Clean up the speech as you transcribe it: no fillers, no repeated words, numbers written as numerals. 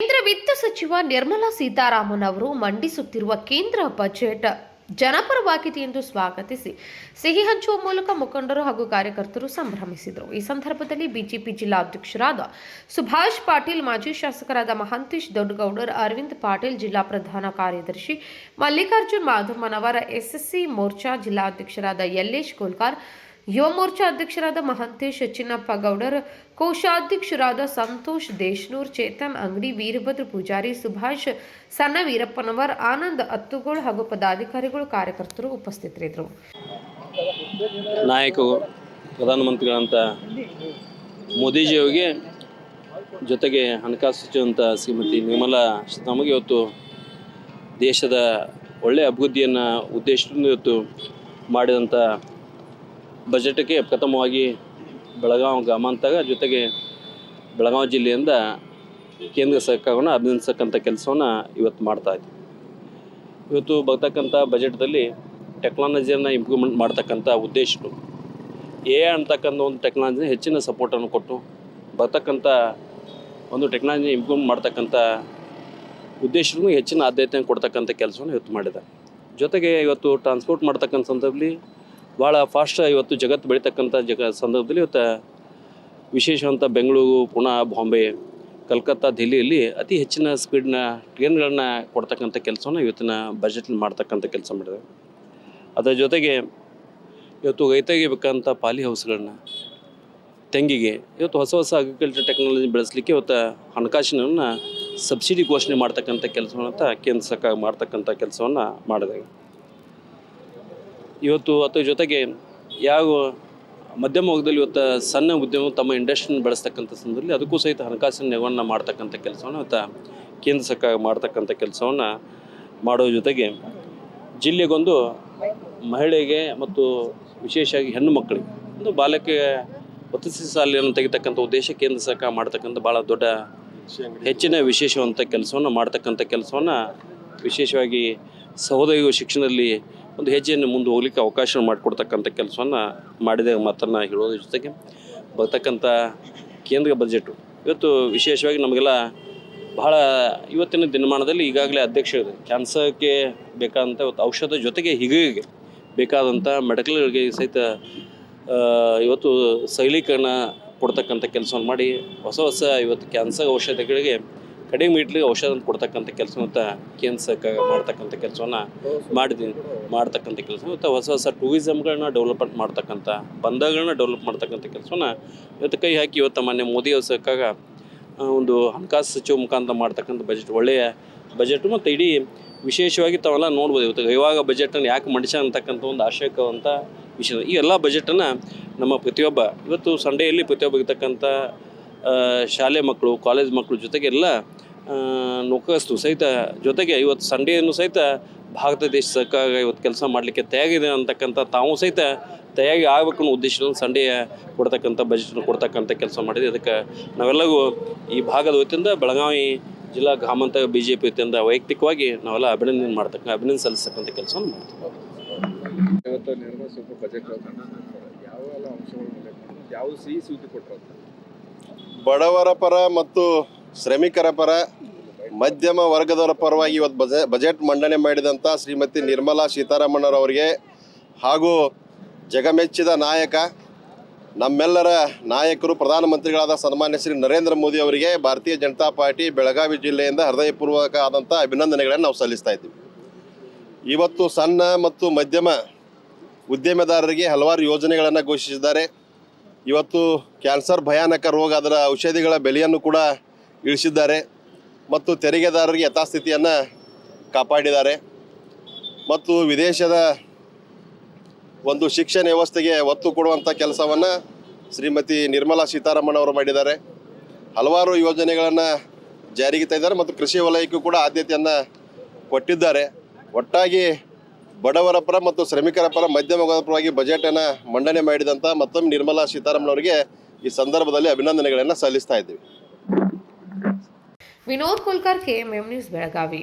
ಕೇಂದ್ರ ವಿತ್ತ ಸಚಿವ ನಿರ್ಮಲಾ ಸೀತಾರಾಮನ್ ಅವರು ಮಂಡಿಸುತ್ತಿರುವ ಕೇಂದ್ರ ಬಜೆಟ್ ಜನಪರವಾಗಿದೆ ಎಂದು ಸ್ವಾಗತಿಸಿ ಸಿಹಿ ಹಂಚುವ ಮೂಲಕ ಮುಖಂಡರು ಹಾಗೂ ಕಾರ್ಯಕರ್ತರು ಸಂಭ್ರಮಿಸಿದರು. ಈ ಸಂದರ್ಭದಲ್ಲಿ ಬಿಜೆಪಿ ಜಿಲ್ಲಾಧ್ಯಕ್ಷರಾದ ಸುಭಾಷ್ ಪಾಟೀಲ್, ಮಾಜಿ ಶಾಸಕರಾದ ಮಹಾಂತೇಶ್ ದೊಡ್ಡಗೌಡರ್, ಅರವಿಂದ್ ಪಾಟೀಲ್, ಜಿಲ್ಲಾ ಪ್ರಧಾನ ಕಾರ್ಯದರ್ಶಿ ಮಲ್ಲಿಕಾರ್ಜುನ್ ಮಾಧವನವರ, ಎಸ್ಎಸ್ಸಿ ಮೋರ್ಚಾ ಜಿಲ್ಲಾಧ್ಯಕ್ಷರಾದ ಯಲ್ಲೇಶ್ ಕೋಲ್ಕಾರ್, ಯುವ ಮೋರ್ಚಾ ಅಧ್ಯಕ್ಷರಾದ ಮಹಾಂತೇಶ್ ಚಿನ್ನಪ್ಪ ಗೌಡರ್, ಕೋಶಾಧ್ಯಕ್ಷರಾದ ಸಂತೋಷ್ ದೇಶನೂರ್, ಚೇತನ್ ಅಂಗಡಿ, ವೀರಭದ್ರ ಪೂಜಾರಿ, ಸುಭಾಷ್ ಸಣ್ಣ ವೀರಪ್ಪನವರ್, ಆನಂದ್ ಅತ್ತುಗೋಳ್ ಹಾಗೂ ಪದಾಧಿಕಾರಿಗಳು, ಕಾರ್ಯಕರ್ತರು ಉಪಸ್ಥಿತರಿದ್ದರು. ನಾಯಕರು ಪ್ರಧಾನಮಂತ್ರಿಗಳಂತ ಮೋದಿಜಿಯವರಿಗೆ ಜೊತೆಗೆ ಹಣಕಾಸು ಸಚಿವಂತ ಶ್ರೀಮತಿ ನಿರ್ಮಲಾ ಸೀತಾರಾಮನ್ ಇವತ್ತು ದೇಶದ ಒಳ್ಳೆಯ ಅಭಿವೃದ್ಧಿಯನ್ನು ಉದ್ದೇಶದಿಂದ ಇವತ್ತು ಮಾಡಿದಂಥ ಬಜೆಟ್ಗೆ ಪ್ರಥಮವಾಗಿ ಬೆಳಗಾವಿ ಗ್ರಾಮಾಂತರ ಜೊತೆಗೆ ಬೆಳಗಾವಿ ಜಿಲ್ಲೆಯಿಂದ ಕೇಂದ್ರ ಸರ್ಕಾರವನ್ನು ಅಭಿನಂದಿಸಕ್ಕಂಥ ಕೆಲಸವನ್ನು ಇವತ್ತು ಮಾಡ್ತಾಯಿದ್ವಿ. ಇವತ್ತು ಬರ್ತಕ್ಕಂಥ ಬಜೆಟ್ದಲ್ಲಿ ಟೆಕ್ನಾಲಜಿಯನ್ನು ಇಂಪ್ರೂವ್ಮೆಂಟ್ ಮಾಡ್ತಕ್ಕಂಥ ಉದ್ದೇಶಗಳು ಅಂತಕ್ಕಂಥ ಒಂದು ಟೆಕ್ನಾಲಜಿನ ಹೆಚ್ಚಿನ ಸಪೋರ್ಟನ್ನು ಕೊಟ್ಟು ಬರ್ತಕ್ಕಂಥ ಒಂದು ಟೆಕ್ನಾಲಜಿ ಇಂಪ್ರೂವ್ ಮಾಡ್ತಕ್ಕಂಥ ಉದ್ದೇಶಗಳು ಹೆಚ್ಚಿನ ಆದ್ಯತೆಯನ್ನು ಕೊಡ್ತಕ್ಕಂಥ ಕೆಲಸವನ್ನು ಇವತ್ತು ಮಾಡಿದೆ. ಜೊತೆಗೆ ಇವತ್ತು ಟ್ರಾನ್ಸ್ಪೋರ್ಟ್ ಮಾಡ್ತಕ್ಕಂಥ ಸಂದರ್ಭದಲ್ಲಿ ಭಾಳ ಫಾಸ್ಟ್ ಇವತ್ತು ಜಗತ್ತು ಬೆಳೀತಕ್ಕಂಥ ಸಂದರ್ಭದಲ್ಲಿ ಇವತ್ತು ವಿಶೇಷವಂತ ಬೆಂಗಳೂರು, ಪುಣೆ, ಬಾಂಬೆ, ಕಲ್ಕತ್ತಾ, ದೆಹಲಿಯಲ್ಲಿ ಅತಿ ಹೆಚ್ಚಿನ ಸ್ಪೀಡ್ನ ಟ್ರೈನ್ಗಳನ್ನ ಕೊಡ್ತಕ್ಕಂಥ ಕೆಲಸವನ್ನು ಇವತ್ತಿನ ಬಜೆಟ್ನ ಮಾಡ್ತಕ್ಕಂಥ ಕೆಲಸ ಮಾಡಿದೆ. ಅದರ ಜೊತೆಗೆ ಇವತ್ತು ರೈತರಿಗೆ ಬೇಕಂಥ ಪಾಲಿ ಹೌಸ್ಗಳನ್ನ, ತೆಂಗಿಗೆ ಇವತ್ತು ಹೊಸ ಹೊಸ ಅಗ್ರಿಕಲ್ಚರ್ ಟೆಕ್ನಾಲಜಿ ಬೆಳೆಸಲಿಕ್ಕೆ ಇವತ್ತು ಹಣಕಾಸಿನ ಸಬ್ಸಿಡಿ ಘೋಷಣೆ ಮಾಡ್ತಕ್ಕಂಥ ಕೆಲಸವನ್ನು ಕೇಂದ್ರ ಸರ್ಕಾರ ಮಾಡ್ತಕ್ಕಂಥ ಕೆಲಸವನ್ನು ಮಾಡಿದೆ. ಇವತ್ತು ಅದರ ಜೊತೆಗೆ ಯಾವ ಮಧ್ಯಮ ವರ್ಗದಲ್ಲಿ ಇವತ್ತು ಸಣ್ಣ ಉದ್ಯಮ ತಮ್ಮ ಇಂಡಸ್ಟ್ರಿನ ಬೆಳೆಸ್ತಕ್ಕಂಥ ಸಂದರ್ಭದಲ್ಲಿ ಅದಕ್ಕೂ ಸಹಿತ ಹಣಕಾಸಿನ ನೆರವನ್ನು ಮಾಡ್ತಕ್ಕಂಥ ಕೆಲಸವನ್ನು ಇವತ್ತು ಕೇಂದ್ರ ಸರ್ಕಾರ ಮಾಡ್ತಕ್ಕಂಥ ಕೆಲಸವನ್ನು ಮಾಡೋ ಜೊತೆಗೆ ಜಿಲ್ಲೆಗೊಂದು ಮಹಿಳೆಗೆ ಮತ್ತು ವಿಶೇಷವಾಗಿ ಹೆಣ್ಣು ಮಕ್ಕಳಿಗೆ ಒಂದು ಬಾಲಕಿಯ ವಸತಿ ಶಾಲೆಯನ್ನು ತೆಗಿತಕ್ಕಂಥ ಉದ್ದೇಶ ಕೇಂದ್ರ ಸರ್ಕಾರ ಮಾಡ್ತಕ್ಕಂಥ ಭಾಳ ದೊಡ್ಡ ಹೆಚ್ಚಿನ ವಿಶೇಷವಂತ ಕೆಲಸವನ್ನು ಮಾಡ್ತಕ್ಕಂಥ ಕೆಲಸವನ್ನು ವಿಶೇಷವಾಗಿ ಸಹೋದರಿಗೂ ಶಿಕ್ಷಣದಲ್ಲಿ ಒಂದು ಹೆಜ್ಜೆಯನ್ನು ಮುಂದೆ ಹೋಗ್ಲಿಕ್ಕೆ ಅವಕಾಶ ಮಾಡಿಕೊಡ್ತಕ್ಕಂಥ ಕೆಲಸವನ್ನು ಮಾಡಿದ ಮಾತನ್ನು ಹೇಳೋದ್ರ ಜೊತೆಗೆ ಬರ್ತಕ್ಕಂಥ ಕೇಂದ್ರ ಬಜೆಟು ಇವತ್ತು ವಿಶೇಷವಾಗಿ ನಮಗೆಲ್ಲ ಬಹಳ ಇವತ್ತಿನ ದಿನಮಾನದಲ್ಲಿ ಈಗಾಗಲೇ ಅಧ್ಯಕ್ಷರು ಕ್ಯಾನ್ಸರ್ಗೆ ಬೇಕಾದಂಥ ಇವತ್ತು ಔಷಧ ಜೊತೆಗೆ ಹಿರಿಯರಿಗೆ ಬೇಕಾದಂಥ ಮೆಡಿಕಲ್ಗಳಿಗೆ ಸಹಿತ ಇವತ್ತು ಸೈಲೀಕರಣ ಕೊಡ್ತಕ್ಕಂಥ ಕೆಲಸವನ್ನು ಮಾಡಿ ಹೊಸ ಹೊಸ ಇವತ್ತು ಕ್ಯಾನ್ಸರ್ ಔಷಧಿಗಳಿಗೆ ಕಡಿಮೆ ಇಟ್ಲಿಗೆ ಔಷಧ ಕೊಡ್ತಕ್ಕಂಥ ಕೆಲಸ ಮತ್ತು ಕೇಂದ್ರ ಸರ್ಕಾರ ಮಾಡ್ತಕ್ಕಂಥ ಕೆಲಸವನ್ನು ಮಾಡ್ತಕ್ಕಂಥ ಕೆಲಸ ಮತ್ತು ಹೊಸ ಹೊಸ ಟೂರಿಸಮ್ಗಳನ್ನ ಡೆವಲಪ್ಮೆಂಟ್ ಮಾಡ್ತಕ್ಕಂಥ ಬಂದಗಳನ್ನ ಡೆವಲಪ್ ಮಾಡ್ತಕ್ಕಂಥ ಕೆಲಸವನ್ನು ಇವತ್ತು ಕೈ ಹಾಕಿ ಇವತ್ತು ಮಾನ್ಯ ಮೋದಿ ಅವ್ರ ಸರ್ಕಾರ ಒಂದು ಹಣಕಾಸು ಸಚಿವ ಮುಖಾಂತರ ಮಾಡ್ತಕ್ಕಂಥ ಬಜೆಟ್ ಒಳ್ಳೆಯ ಬಜೆಟು ಮತ್ತು ಇಡೀ ವಿಶೇಷವಾಗಿ ತಾವೆಲ್ಲ ನೋಡ್ಬೋದು ಇವತ್ತು ಇವಾಗ ಬಜೆಟನ್ನು ಯಾಕೆ ಮಂಡಿಸ ಅಂತಕ್ಕಂಥ ಒಂದು ಆಶಯಕವಂಥ ವಿಷಯ. ಈ ಎಲ್ಲ ಬಜೆಟನ್ನು ನಮ್ಮ ಪ್ರತಿಯೊಬ್ಬ ಇವತ್ತು ಸಂಡೆಯಲ್ಲಿ ಪ್ರತಿಯೊಬ್ಬ ಇರ್ತಕ್ಕಂಥ ಶಾಲೆ ಮಕ್ಕಳು, ಕಾಲೇಜ್ ಮಕ್ಕಳು ಜೊತೆಗೆ ಎಲ್ಲ ನೌಕರಸ್ಥರು ಸಹಿತ ಜೊತೆಗೆ ಇವತ್ತು ಸಂಡೆಯನ್ನು ಸಹಿತ ಭಾರತ ದೇಶ ಸರ್ಕಾರ ಇವತ್ತು ಕೆಲಸ ಮಾಡಲಿಕ್ಕೆ ತಯಾರಿದೆ ಅಂತಕ್ಕಂಥ ತಾವು ಸಹಿತ ತಯಾರಿ ಆಗಬೇಕು ಅನ್ನೋ ಉದ್ದೇಶದಿಂದ ಸಂಡೆಯ ಕೊಡ್ತಕ್ಕಂಥ ಬಜೆಟ್ನ ಕೊಡ್ತಕ್ಕಂಥ ಕೆಲಸ ಮಾಡಿದೆ. ಅದಕ್ಕೆ ನಾವೆಲ್ಲರೂ ಈ ಭಾಗದ ವತಿಯಿಂದ ಬೆಳಗಾವಿ ಜಿಲ್ಲಾ ಗ್ರಾಮಾಂತರ BJP ವತಿಯಿಂದ ವೈಯಕ್ತಿಕವಾಗಿ ನಾವೆಲ್ಲ ಅಭಿನಂದನೆ ಸಲ್ಲಿಸ್ತಕ್ಕಂಥ ಕೆಲಸವನ್ನು ಮಾಡ್ತೀವಿ. ಇವತ್ತು ನಿರ್ಮಲಾ ಸ್ವಲ್ಪ ಬಜೆಟ್ ಯಾವೆಲ್ಲ ಅಂಶಗಳು ಯಾವ ಸಿಹಿ ಸುದ್ದಿ ಕೊಟ್ಟರು? ಬಡವರ ಪರ ಮತ್ತು ಶ್ರಮಿಕರ ಪರ, ಮಧ್ಯಮ ವರ್ಗದವರ ಪರವಾಗಿ ಇವತ್ತು ಬಜೆಟ್ ಮಂಡನೆ ಮಾಡಿದಂಥ ಶ್ರೀಮತಿ ನಿರ್ಮಲಾ ಸೀತಾರಾಮನ್ನವರಿಗೆ ಹಾಗೂ ಜಗಮೆಚ್ಚಿದ ನಾಯಕ, ನಮ್ಮೆಲ್ಲರ ನಾಯಕರು, ಪ್ರಧಾನಮಂತ್ರಿಗಳಾದ ಸನ್ಮಾನ್ಯ ಶ್ರೀ ನರೇಂದ್ರ ಮೋದಿ ಅವರಿಗೆ ಭಾರತೀಯ ಜನತಾ ಪಾರ್ಟಿ ಬೆಳಗಾವಿ ಜಿಲ್ಲೆಯಿಂದ ಹೃದಯಪೂರ್ವಕ ಆದಂಥ ಅಭಿನಂದನೆಗಳನ್ನು ನಾವು ಸಲ್ಲಿಸ್ತಾ ಇದ್ದೀವಿ. ಇವತ್ತು ಸಣ್ಣ ಮತ್ತು ಮಧ್ಯಮ ಉದ್ಯಮೆದಾರರಿಗೆ ಹಲವಾರು ಯೋಜನೆಗಳನ್ನು ಘೋಷಿಸಿದ್ದಾರೆ. ಇವತ್ತು ಕ್ಯಾನ್ಸರ್ ಭಯಾನಕ ರೋಗ, ಅದರ ಔಷಧಿಗಳ ಬೆಲೆಯನ್ನು ಕೂಡ ಇಳಿಸಿದ್ದಾರೆ ಮತ್ತು ತೆರಿಗೆದಾರರಿಗೆ ಯಥಾಸ್ಥಿತಿಯನ್ನು ಕಾಪಾಡಿದ್ದಾರೆ ಮತ್ತು ವಿದೇಶದ ಒಂದು ಶಿಕ್ಷಣ ವ್ಯವಸ್ಥೆಗೆ ಒತ್ತು ಕೊಡುವಂಥ ಕೆಲಸವನ್ನು ಶ್ರೀಮತಿ ನಿರ್ಮಲಾ ಸೀತಾರಾಮನ್ ಅವರು ಮಾಡಿದ್ದಾರೆ. ಹಲವಾರು ಯೋಜನೆಗಳನ್ನು ಜಾರಿಗೆ ತಂದಿದ್ದಾರೆ ಮತ್ತು ಕೃಷಿ ವಲಯಕ್ಕೂ ಕೂಡ ಆದ್ಯತೆಯನ್ನು ಕೊಟ್ಟಿದ್ದಾರೆ. ಒಟ್ಟಾಗಿ ಬಡವರ ಪರ ಮತ್ತು ಶ್ರಮಿಕರ ಪರ, ಮಧ್ಯಮ ವರ್ಗದ ಪರವಾಗಿ ಬಜೆಟನ್ನು ಮಂಡನೆ ಮಾಡಿದಂಥ ಮತ್ತೊಮ್ಮೆ ನಿರ್ಮಲಾ ಸೀತಾರಾಮನ್ ಅವರಿಗೆ ಈ ಸಂದರ್ಭದಲ್ಲಿ ಅಭಿನಂದನೆಗಳನ್ನು ಸಲ್ಲಿಸ್ತಾ ಇದ್ದೀವಿ. Vinod Kolkar, KMM news, Belagavi.